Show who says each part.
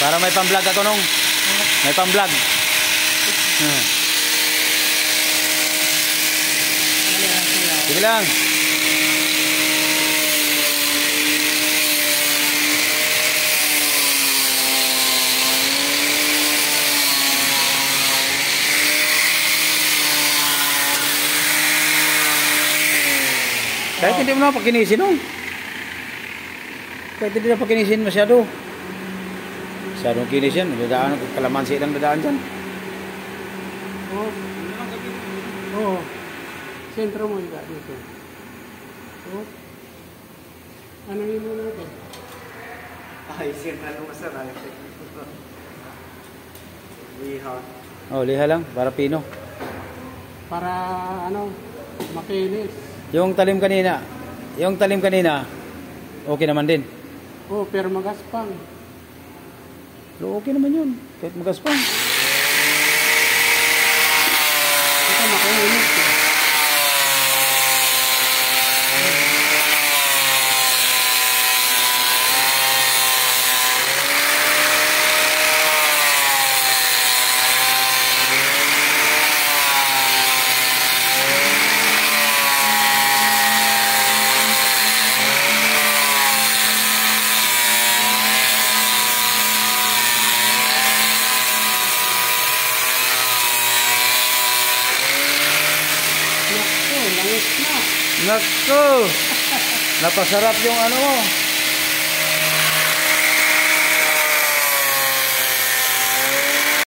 Speaker 1: Para may pang-vlog ako nung. May pang-vlog. Sige lang. Kahit hindi mo na pakinisin, no? Kahit hindi na pakinisin masyado. Masyadong kinis yan. Dadaan, kalamansi lang dadaan dyan.
Speaker 2: Oo. Oo. Sentro mo yung dito. Oo. Ano yun mo natin?
Speaker 3: Ay, sentro mo masarap. Liha.
Speaker 1: Oh, liha lang. Para pino.
Speaker 2: Para ano, makinis.
Speaker 1: Yung talim kanina, okay naman din.
Speaker 2: Oo, pero magaspang.
Speaker 1: Pero okay naman yun, kahit magaspang.
Speaker 2: Ito makinis.
Speaker 1: Nako! Napasarap yung ano mo.